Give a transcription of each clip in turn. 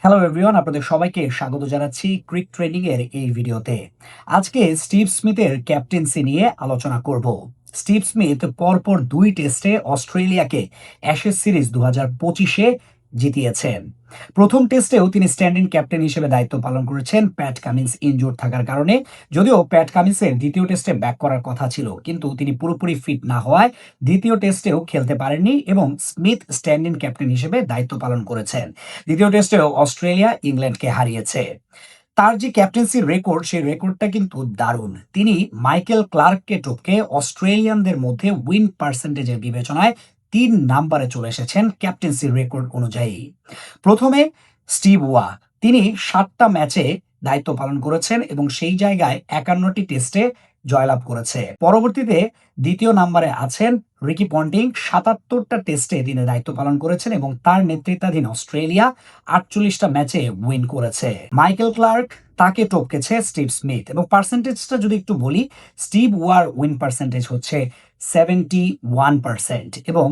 Hello everyone, আপনাদের সবাইকে স্বাগত জানাচ্ছি ক্রিক ট্রেনিং এর এই ভিডিওতে। আজকে স্টিভ স্মিথের ক্যাপ্টেন্সি নিয়ে আলোচনা করব। স্টিভ স্মিথ পরপর ২ টেস্টে অস্ট্রেলিয়াকে অ্যাশেজ সিরিজ ২০২৫-এ জিতিয়েছেন। প্রথম টেস্টেও তিনি স্ট্যান্ডিং ক্যাপ্টেন হিসেবে দায়িত্ব পালন করেছেন প্যাট কামিন্স ইনজুর থাকার কারণে। যদিও প্যাট কামিন্সের দ্বিতীয় টেস্টে ব্যাক করার কথা ছিল, কিন্তু তিনি পুরোপুরি ফিট না হওয়ায় দ্বিতীয় টেস্টেও খেলতে পারেননি এবং স্মিথ স্ট্যান্ডিং ক্যাপ্টেন হিসেবে দায়িত্ব পালন করেছেন। দ্বিতীয় টেস্টেও অস্ট্রেলিয়া ইংল্যান্ডকে হারিয়েছে। তার যে ক্যাপ্টেন্সির রেকর্ড, সেই রেকর্ডটা কিন্তু দারুণ। তিনি মাইকেল ক্লার্ককে টপকে অস্ট্রেলিয়ানদের মধ্যে উইন পার্সেন্টেজের বিবেচনায় ৩ নাম্বারে চলে এসেছেন ক্যাপ্টেন্সির রেকর্ড অনুযায়ী। প্রথমে স্টিভ ওয়া, তিনি ৭টা ম্যাচে দায়িত্ব পালন করেছেন এবং সেই জায়গায় ৫১টি টেস্টে জয়লাভ করেছে। পরবর্তীতে দ্বিতীয় নাম্বারে আছেন রিকি পন্টিং। ৭৭টা টেস্টে তিনি দায়িত্ব পালন করেছেন এবং তার নেতৃত্বাধীন অস্ট্রেলিয়া ৪৮টা ম্যাচে উইন করেছে। মাইকেল ক্লার্ক, তাকে টপকেছে স্টিভ স্মিথ। এবং পার্সেন্টেজটা যদি একটু বলি, স্টিভ ওয়ার উইন পার্সেন্টেজ হচ্ছে 71% এবং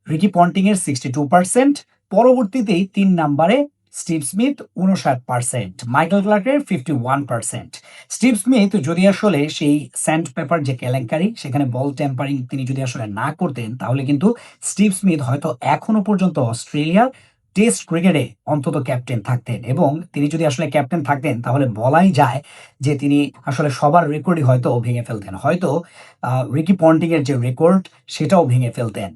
রিকি পন্টিং এর 62%। পরবর্তীতেই ৩ নাম্বারে স্টিভ স্মিথ ৫৯%, মাইকেল ক্লার্কের 51%। স্টিভ স্মিথ যদি আসলে সেই স্যান্ড পেপার যে কেলেঙ্কারি, সেখানে বল টেম্পারিং তিনি যদি আসলে না করতেন, তাহলে কিন্তু স্টিভ স্মিথ হয়তো এখনো পর্যন্ত অস্ট্রেলিয়ার টেস্ট ক্রিকেটে অন্তত ক্যাপ্টেন থাকতেন। এবং তিনি যদি আসলে ক্যাপ্টেন থাকতেন, তাহলে বলাই যায় যে তিনি আসলে সবার রেকর্ডই হয়তো ভেঙে ফেলতেন। হয়তো রিকি পন্টিং এর যে রেকর্ড, সেটাও ভেঙে ফেলতেন।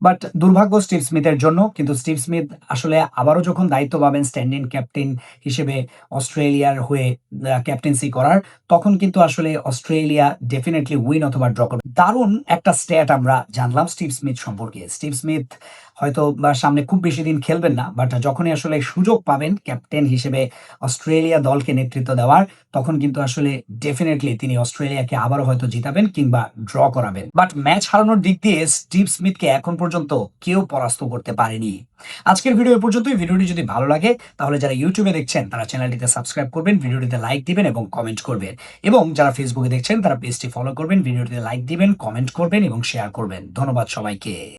বাট দুর্ভাগ্য স্টিভ স্মিথের জন্য। কিন্তু স্টিভ স্মিথ আসলে আবারও যখন দায়িত্ব পাবেন স্ট্যান্ডিং ক্যাপ্টেন হিসেবে অস্ট্রেলিয়ার হয়ে ক্যাপ্টেন্সি করার, তখন কিন্তু আসলে অস্ট্রেলিয়া ডেফিনেটলি উইন অথবা ড্র করবে। দারুণ একটা স্ট্যাট আমরা জানলাম স্টিভ স্মিথ সম্পর্কে। স্টিভ স্মিথ হয়তো বা সামনে খুব বেশি দিন খেলবেন না, বাট যখনই আসলে সুযোগ পাবেন ক্যাপ্টেন হিসেবে অস্ট্রেলিয়া দলকে নেতৃত্ব দেওয়ার, তখন কিন্তু আসলে ডেফিনেটলি তিনি অস্ট্রেলিয়াকে আবারও হয়তো জিতাবেন কিংবা ড্র করাবেন। বাট ম্যাচ হারানোর দিক দিয়ে স্টিভ স্মিথকে এখন পর্যন্ত কেউ পরাস্ত করতে পারেনি। আজকের ভিডিও এ পর্যন্তই। ভিডিওটি যদি ভালো লাগে, তাহলে যারা ইউটিউবে দেখছেন তারা চ্যানেলটিতে সাবস্ক্রাইব করবেন, ভিডিওটিতে লাইক দিবেন এবং কমেন্ট করবেন। এবং যারা ফেসবুকে দেখছেন তারা পেজটি ফলো করবেন, ভিডিওটিতে লাইক দিবেন, কমেন্ট করবেন এবং শেয়ার করবেন। ধন্যবাদ সবাইকে।